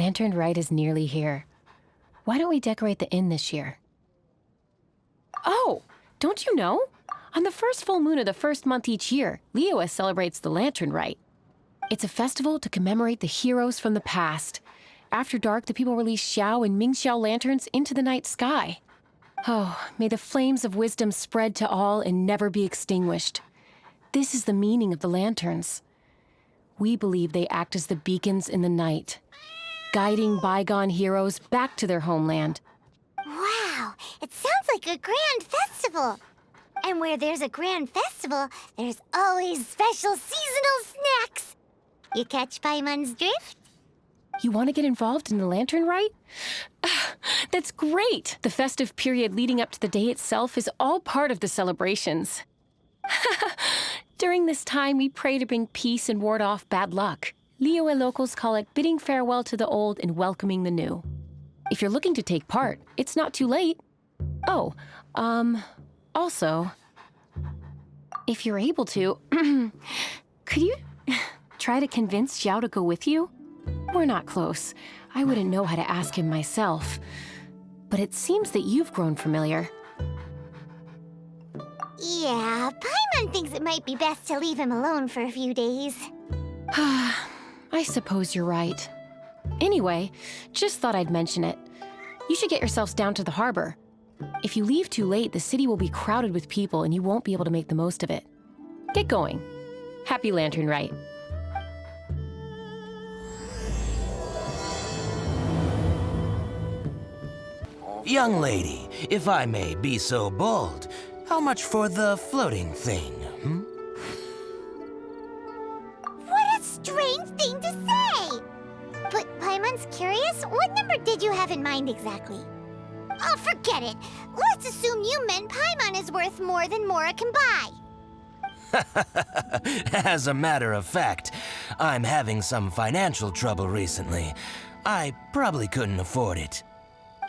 Lantern Rite is nearly here. Why don't we decorate the inn this year? Oh, don't you know? On the first full moon of the first month each year, Liyue celebrates the Lantern Rite. It's a festival to commemorate the heroes from the past. After dark, the people release Xiao and Mingxiao Lanterns into the night sky. Oh, may the flames of wisdom spread to all and never be extinguished. This is the meaning of the lanterns. We believe they act as the beacons in the night, guiding bygone heroes back to their homeland. Wow, it sounds like a grand festival. And where there's a grand festival, there's always special seasonal snacks. You catch Paimon's drift? You want to get involved in the Lantern Rite? That's great! The festive period leading up to the day itself is all part of the celebrations. During this time, we pray to bring peace and ward off bad luck. Liyue locals call it bidding farewell to the old and welcoming the new. If you're looking to take part, it's not too late. Oh, also, if you're able to, could you try to convince Xiao to go with you? We're not close. I wouldn't know how to ask him myself. But it seems that you've grown familiar. Yeah, Paimon thinks it might be best to leave him alone for a few days. I suppose you're right. Anyway, just thought I'd mention it. You should get yourselves down to the harbor. If you leave too late, the city will be crowded with people and you won't be able to make the most of it. Get going. Happy Lantern Rite. Young lady, if I may be so bold, how much for the floating thing, What a strange thing to say! But Paimon's curious, what number did you have in mind exactly? Oh, forget it. Let's assume you meant Paimon is worth more than Mora can buy. As a matter of fact, I'm having some financial trouble recently. I probably couldn't afford it.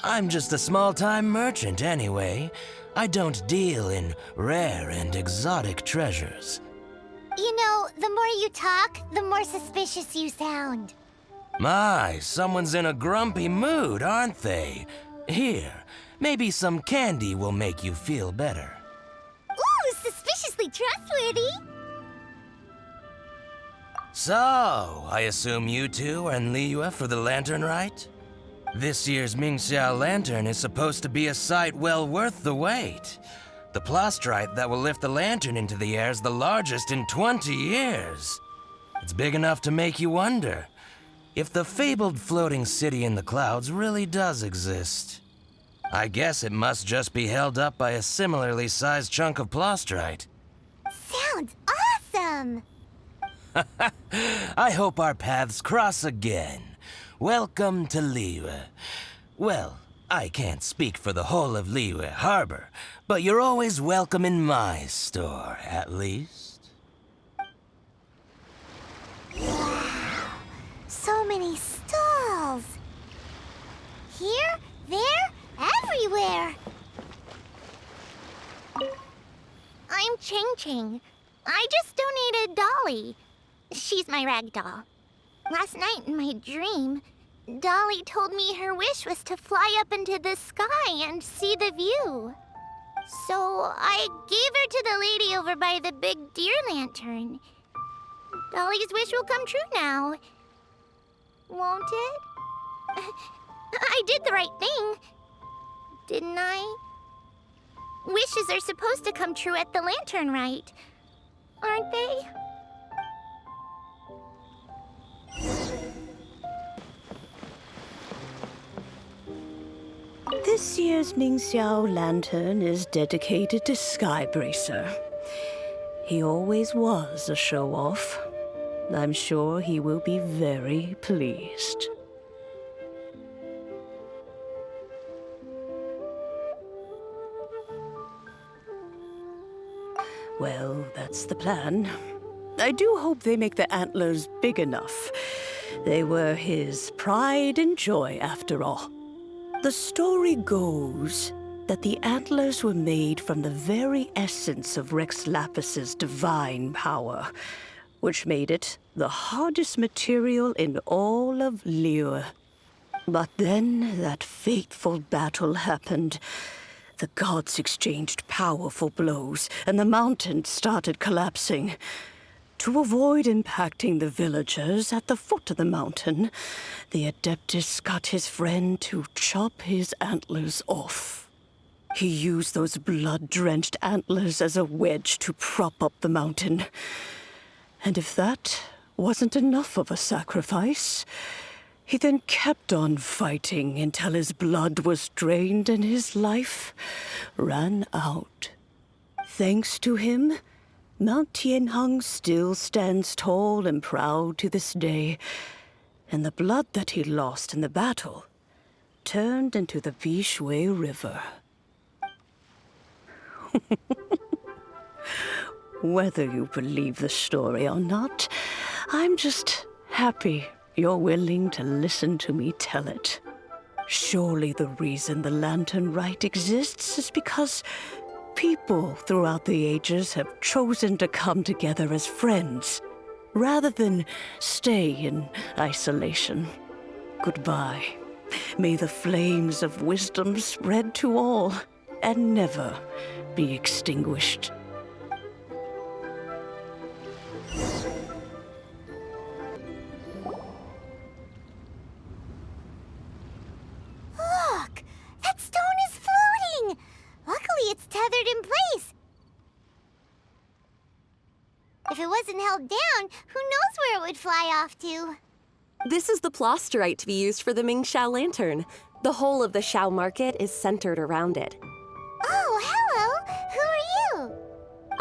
I'm just a small-time merchant anyway. I don't deal in rare and exotic treasures. You know, the more you talk, the more suspicious you sound. My, someone's in a grumpy mood, aren't they? Here, maybe some candy will make you feel better. Ooh, suspiciously trustworthy. So, I assume you two are in Liyue for the Lantern Rite? This year's Mingxiao Lantern is supposed to be a sight well worth the wait. The Plaustrite that will lift the lantern into the air is the largest in 20 years. It's big enough to make you wonder if the fabled floating city in the clouds really does exist. I guess it must just be held up by a similarly sized chunk of Plaustrite. Sounds awesome! I hope our paths cross again. Welcome to Liyue. Well, I can't speak for the whole of Liyue Harbor, but you're always welcome in my store, at least. Wow, so many stalls. Here, there, everywhere. I'm Ching Ching. I just donated Dolly. She's my rag doll. Last night in my dream, Dolly told me her wish was to fly up into the sky and see the view. So I gave her to the lady over by the big deer lantern. Dolly's wish will come true now. Won't it? I did the right thing, didn't I? Wishes are supposed to come true at the Lantern Rite, aren't they? This year's Mingxiao Lantern is dedicated to Skybracer. He always was a show-off. I'm sure he will be very pleased. Well, that's the plan. I do hope they make the antlers big enough. They were his pride and joy, after all. The story goes that the antlers were made from the very essence of Rex Lapis's divine power, which made it the hardest material in all of Liyue. But then that fateful battle happened. The gods exchanged powerful blows, and the mountain started collapsing. To avoid impacting the villagers at the foot of the mountain, the Adeptus got his friend to chop his antlers off. He used those blood-drenched antlers as a wedge to prop up the mountain. And if that wasn't enough of a sacrifice, he then kept on fighting until his blood was drained and his life ran out. Thanks to him, Mount Tianheng still stands tall and proud to this day, and the blood that he lost in the battle turned into the Bishui River. Whether you believe the story or not, I'm just happy you're willing to listen to me tell it. Surely the reason the Lantern Rite exists is because people throughout the ages have chosen to come together as friends, rather than stay in isolation. Goodbye. May the flames of wisdom spread to all and never be extinguished. Look! That stone is floating! Luckily, it's tethered in place. If it wasn't held down, who knows where it would fly off to? This is the Plaustrite to be used for the Mingxiao Lantern. The whole of the Xiao market is centered around it. Oh, hello! Who are you?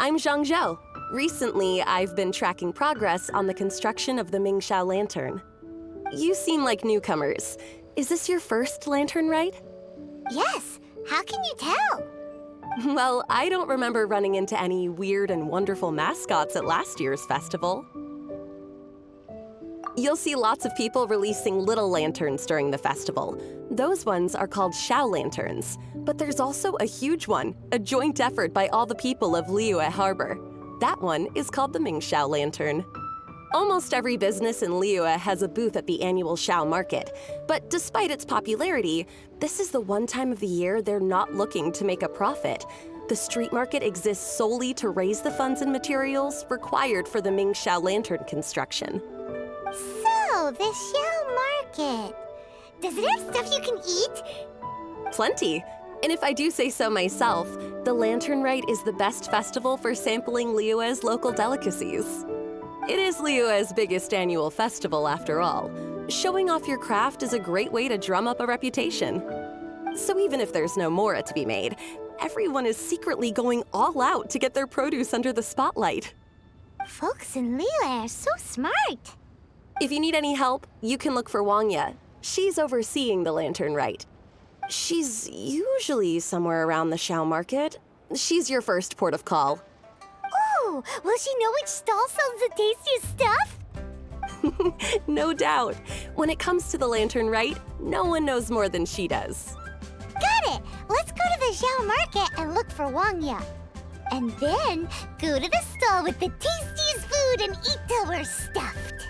I'm Zhang. Recently, I've been tracking progress on the construction of the Mingxiao Lantern. You seem like newcomers. Is this your first Lantern Rite? Yes. How can you tell? Well, I don't remember running into any weird and wonderful mascots at last year's festival. You'll see lots of people releasing little lanterns during the festival. Those ones are called Xiao Lanterns. But there's also a huge one, a joint effort by all the people of Liyue Harbor. That one is called the Mingxiao Lantern. Almost every business in Liyue has a booth at the annual Xiao market. But despite its popularity, this is the one time of the year they're not looking to make a profit. The street market exists solely to raise the funds and materials required for the Mingxiao Lantern construction. So, the Xiao market. Does it have stuff you can eat? Plenty. And if I do say so myself, the Lantern Rite is the best festival for sampling Liyue's local delicacies. It is Liyue's biggest annual festival, after all. Showing off your craft is a great way to drum up a reputation. So even if there's no mora to be made, everyone is secretly going all out to get their produce under the spotlight. Folks in Liyue are so smart. If you need any help, you can look for Wangya. She's overseeing the Lantern Rite. She's usually somewhere around the Xiao market. She's your first port of call. Oh, will she know which stall sells the tastiest stuff? No doubt. When it comes to the Lantern Rite, no one knows more than she does. Got it! Let's go to the Xiao market and look for Wangya. And then go to the stall with the tastiest food and eat till we're stuffed.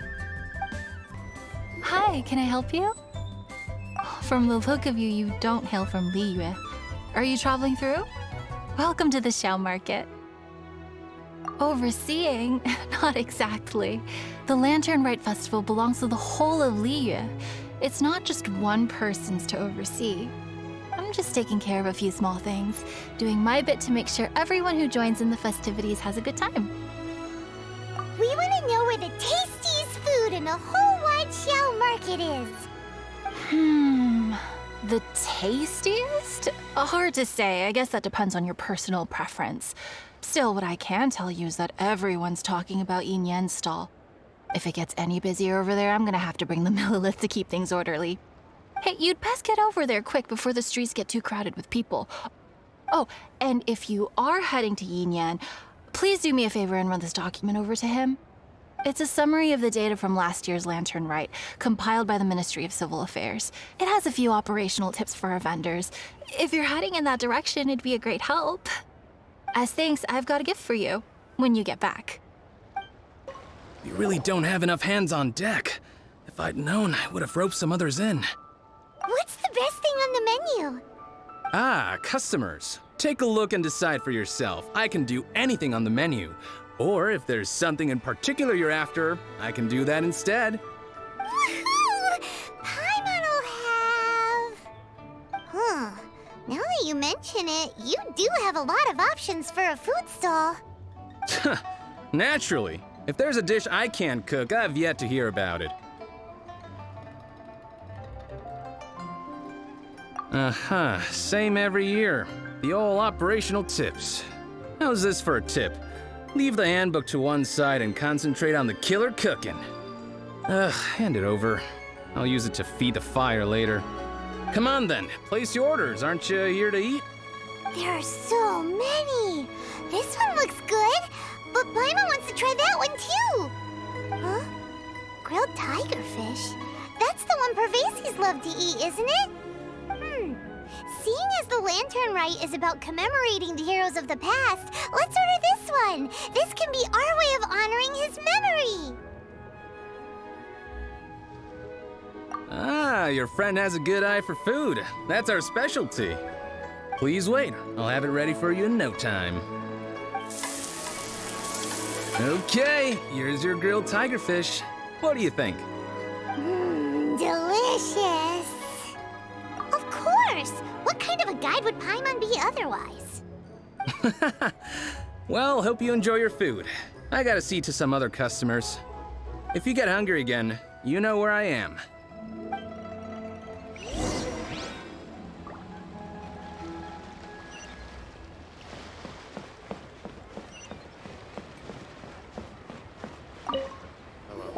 Hi, can I help you? From the look of you, you don't hail from Liyue. Are you traveling through? Welcome to the Xiao market. Overseeing? Not exactly. The Lantern Rite Festival belongs to the whole of Liyue. It's not just one person's to oversee. I'm just taking care of a few small things, doing my bit to make sure everyone who joins in the festivities has a good time. We want to know where the tastiest food in the whole wide Xiao market is. The tastiest? Hard to say. I guess that depends on your personal preference. Still, what I can tell you is that everyone's talking about Yin Yan's stall. If it gets any busier over there, I'm gonna have to bring the millilith to keep things orderly. Hey, you'd best get over there quick before the streets get too crowded with people. Oh, and if you are heading to Yin Yan, please do me a favor and run this document over to him. It's a summary of the data from last year's Lantern Rite, compiled by the Ministry of Civil Affairs. It has a few operational tips for our vendors. If you're heading in that direction, it'd be a great help. As thanks, I've got a gift for you when you get back. You really don't have enough hands on deck. If I'd known, I would have roped some others in. on the menu? Ah, customers. Take a look and decide for yourself. I can do anything on the menu. Or if there's something in particular you're after, I can do that instead. Woohoo! Paimon will have... Now that you mention it, you do have a lot of options for a food stall. Naturally. If there's a dish I can't cook, I've yet to hear about it. Same every year. The old operational tips. How's this for a tip? Leave the handbook to one side and concentrate on the killer cooking. Hand it over. I'll use it to feed the fire later. Come on then, place your orders. Aren't you here to eat? There are so many. This one looks good, but Paimon wants to try that one too. Huh? Grilled tigerfish? That's the one Pervasies love to eat, isn't it? Seeing as the Lantern Rite is about commemorating the heroes of the past, let's order this one. This can be our way of honoring his memory. Ah, your friend has a good eye for food. That's our specialty. Please wait. I'll have it ready for you in no time. Okay, here's your grilled tigerfish. What do you think? Delicious. Of course. What kind of a guide would Paimon be otherwise? Well, hope you enjoy your food. I gotta see to some other customers. If you get hungry again, you know where I am.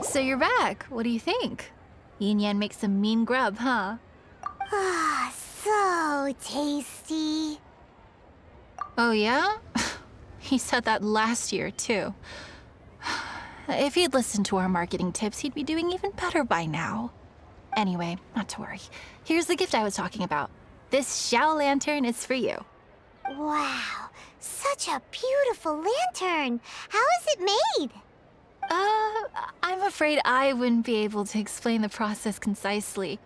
So you're back. What do you think? Yin Yan makes some mean grub, huh? Ah, so tasty. Oh, yeah? He said that last year, too. If he'd listened to our marketing tips, he'd be doing even better by now. Anyway, not to worry. Here's the gift I was talking about. This Xiao Lantern is for you. Wow, such a beautiful lantern. How is it made? I'm afraid I wouldn't be able to explain the process concisely.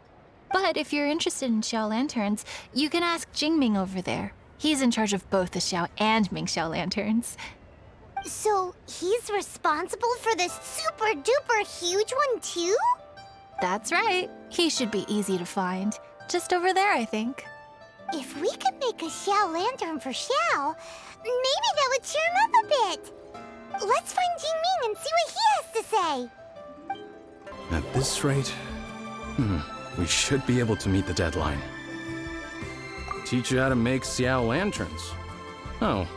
But if you're interested in Xiao Lanterns, you can ask Jingming over there. He's in charge of both the Xiao and Mingxiao Lanterns. So he's responsible for this super duper huge one too? That's right. He should be easy to find. Just over there, I think. If we could make a Xiao Lantern for Xiao, maybe that would cheer him up a bit. Let's find Jingming and see what he has to say. At this rate, we should be able to meet the deadline. Teach you how to make Xiao Lanterns. Oh,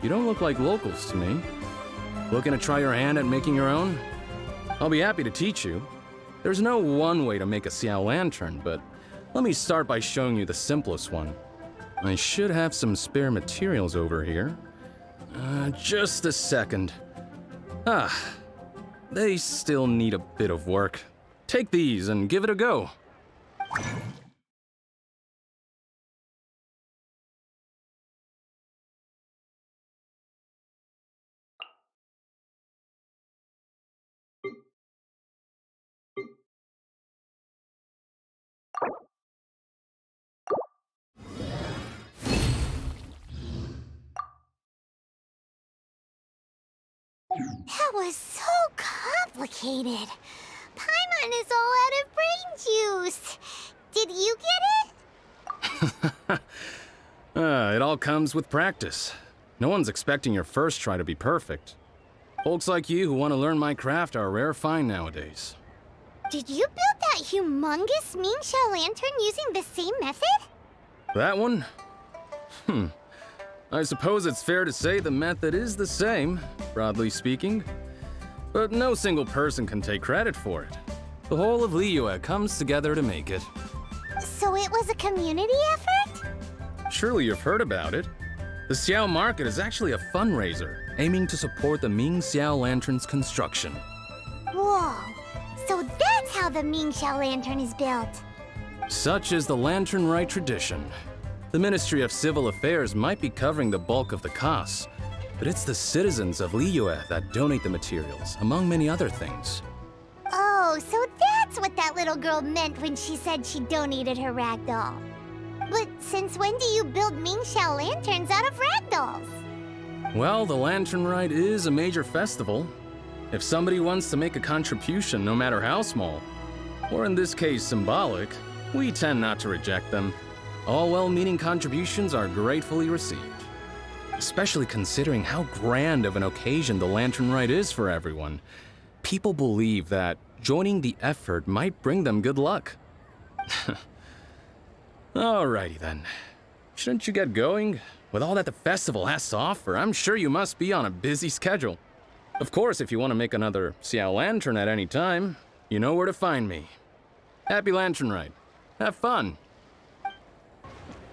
You don't look like locals to me. Looking to try your hand at making your own? I'll be happy to teach you. There's no one way to make a Xiao Lantern, but let me start by showing you the simplest one. I should have some spare materials over here. Just a second. They still need a bit of work. Take these and give it a go. That was so complicated. Paimon is all out of brain juice. Did you get it? It all comes with practice. No one's expecting your first try to be perfect. Folks like you who want to learn my craft are a rare find nowadays. Did you build that humongous Mingxiao Lantern using the same method? That one? I suppose it's fair to say the method is the same, broadly speaking. But no single person can take credit for it. The whole of Liyue comes together to make it. So it was a community effort? Surely you've heard about it. The Xiao Market is actually a fundraiser aiming to support the Mingxiao Lantern's construction. Whoa, so that's how the Mingxiao Lantern is built. Such is the Lantern Rite tradition. The Ministry of Civil Affairs might be covering the bulk of the costs, but it's the citizens of Liyue that donate the materials, among many other things. Oh, so that's what what that little girl meant when she said she donated her ragdoll. But since when do you build Mingxiao Lanterns out of ragdolls? Well, the Lantern Rite is a major festival. If somebody wants to make a contribution, no matter how small, or in this case symbolic, we tend not to reject them. All well-meaning contributions are gratefully received. Especially considering how grand of an occasion the Lantern Rite is for everyone. People believe that joining the effort might bring them good luck. Alrighty then. Shouldn't you get going? With all that the festival has to offer, I'm sure you must be on a busy schedule. Of course, if you want to make another Xiao Lantern at any time, you know where to find me. Happy Lantern Rite. Have fun.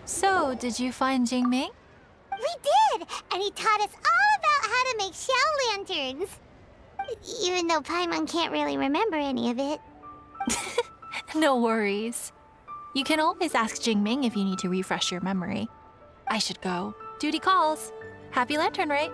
So, did you find Jingming? We did! And he taught us all about how to make Xiao Lanterns. Even though Paimon can't really remember any of it. No worries. You can always ask Jingming if you need to refresh your memory. I should go. Duty calls. Happy Lantern Rite.